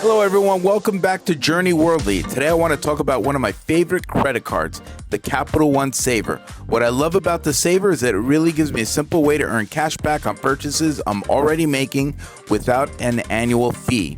Hello everyone, welcome back to Journey Worldly. Today I want to talk about one of my favorite credit cards, the Capital One Savor. What I love about the Savor is that it really gives me a simple way to earn cash back on purchases I'm already making without an annual fee.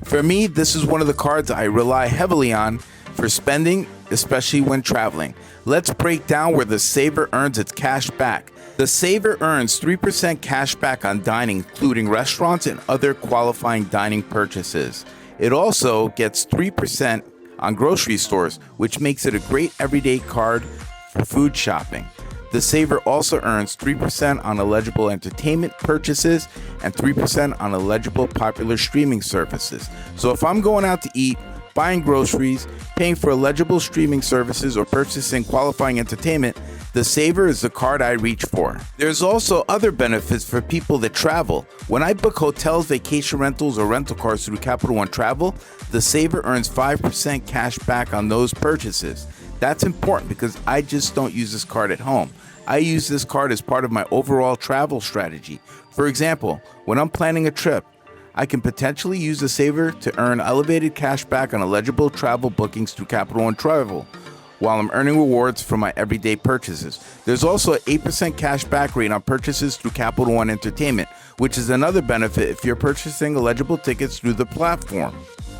For me, this is one of the cards I rely heavily on for spending, especially when traveling. Let's break down where the Savor earns its cash back. The Savor earns 3% cash back on dining, including restaurants and other qualifying dining purchases. It also gets 3% on grocery stores, which makes it a great everyday card for food shopping. The Savor also earns 3% on eligible entertainment purchases and 3% on eligible popular streaming services. So if I'm going out to eat, buying groceries, paying for eligible streaming services, or purchasing qualifying entertainment, the Savor is the card I reach for. There's also other benefits for people that travel. When I book hotels, vacation rentals, or rental cars through Capital One Travel, the Savor earns 5% cash back on those purchases. That's important because I just don't use this card at home. I use this card as part of my overall travel strategy. For example, when I'm planning a trip, I can potentially use the Savor to earn elevated cash back on eligible travel bookings through Capital One Travel, while I'm earning rewards for my everyday purchases. There's also an 8% cash back rate on purchases through Capital One Entertainment, which is another benefit if you're purchasing eligible tickets through the platform.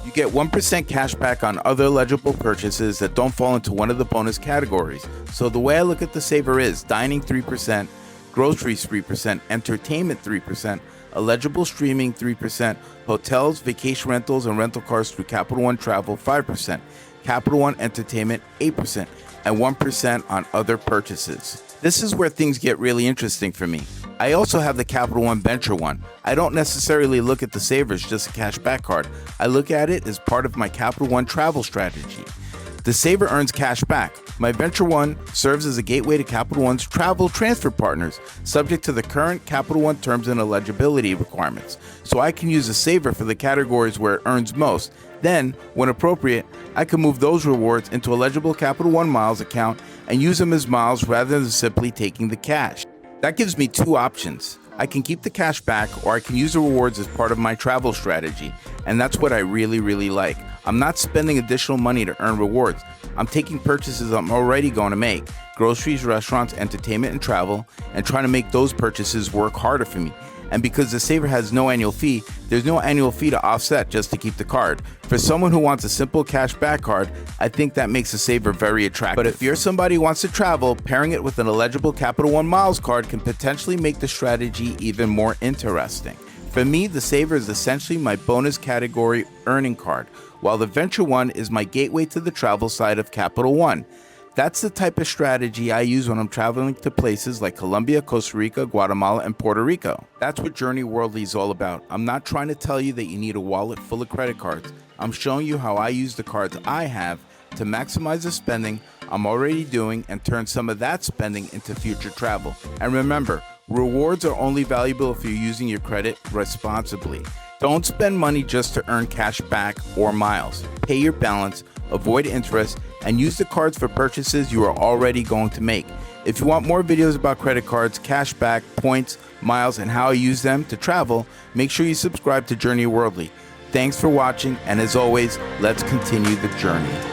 You get 1% cash back on other eligible purchases that don't fall into one of the bonus categories. So the way I look at the Savor is dining 3%, groceries 3%, entertainment 3%, eligible streaming 3%, hotels, vacation rentals, and rental cars through Capital One Travel 5%, Capital One Entertainment 8%, and 1% on other purchases. This is where things get really interesting for me. I also have the Capital One VentureOne. I don't necessarily look at the Savor as just a cashback card. I look at it as part of my Capital One travel strategy. The Savor earns cash back. My VentureOne serves as a gateway to Capital One's travel transfer partners, subject to the current Capital One terms and eligibility requirements. So I can use the Savor for the categories where it earns most. Then, when appropriate, I can move those rewards into eligible Capital One miles account and use them as miles rather than simply taking the cash. That gives me two options. I can keep the cash back, or I can use the rewards as part of my travel strategy. And that's what I really like. I'm not spending additional money to earn rewards. I'm taking purchases I'm already going to make, groceries, restaurants, entertainment, and travel, and trying to make those purchases work harder for me. And because the Savor has no annual fee, there's no annual fee to offset just to keep the card. For someone who wants a simple cash back card, I think that makes the Savor very attractive. But if you're somebody who wants to travel, pairing it with an eligible Capital One Miles card can potentially make the strategy even more interesting. For me, the Savor is essentially my bonus category earning card, while the VentureOne is my gateway to the travel side of Capital One. That's the type of strategy I use when I'm traveling to places like Colombia, Costa Rica, Guatemala, and Puerto Rico. That's what Journey Worldly is all about. I'm not trying to tell you that you need a wallet full of credit cards. I'm showing you how I use the cards I have to maximize the spending I'm already doing and turn some of that spending into future travel. And remember, rewards are only valuable if you're using your credit responsibly. Don't spend money just to earn cash back or miles. Pay your balance, avoid interest, and use the cards for purchases you are already going to make. If you want more videos about credit cards, cash back, points, miles, and how I use them to travel, make sure you subscribe to Journey Worldly. Thanks for watching, and as always, let's continue the journey.